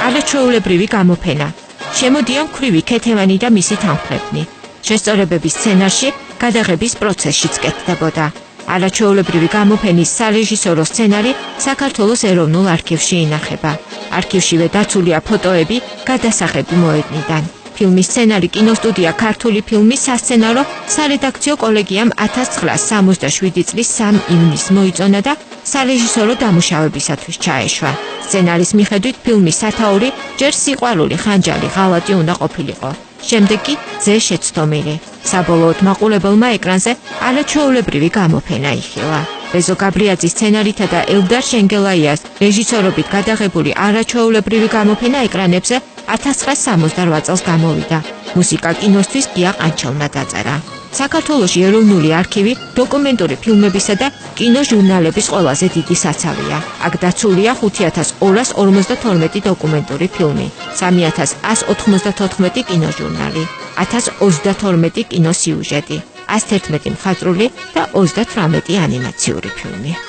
არაჩვეულებრივი გამოფენა. შემოდიან ქვრივი ქეთევანი და მისი თანხმლები. შესწორებების სცენარში გადაღების პროცესშიც კეთდებოდა. არაჩვეულებრივი გამოფენის სარეჟისორო სცენარი საქართველოს ეროვნულ არქივში ინახება. არქივშივე დაცულია ფოტოები გადასაღები მოედნიდან. ფილმის სცენარი კინოსტუდია ქართული ფილმის სასცენარო სარედაქციო კოლეგიამ 1967 წლის 3 ივნისს მოიწონა და სარეჟისორო დამუშავებისათვის ჩაეშვა. სცენარის მიხედვით ფილმის სათაური ჯერ სიყვარული ხანჯალი ღალატი უნდა ყოფილიყო. შემდეგ კი ძე შეცდომილი. საბოლოოდ მაყურებელმა ეკრანზე არაჩვეულებრივი გამოფენა იხილა. რეზო გაბრიაძის სცენარითა და ელდარ შენგელაიას რეჟისორობით გადაღებული არაჩვეულებრივი გამოფენა ეკრანებზე 1968 წელს გამოვიდა. მუსიკა კინოსთვის გია ყანჩელმა დაწერა. საქართველოში ეროვნული არქივი დოკუმენტური ფილმებისა და კინოჟურნალების ყველაზე დიდი საცავია. აქ დაცულია 5252 დოკუმენტური ფილმი, 3194 კინოჟურნალი, 1032 კინოსიუჟეტი, 111 მხატვრული და 38 ანიმაციური ფილმი.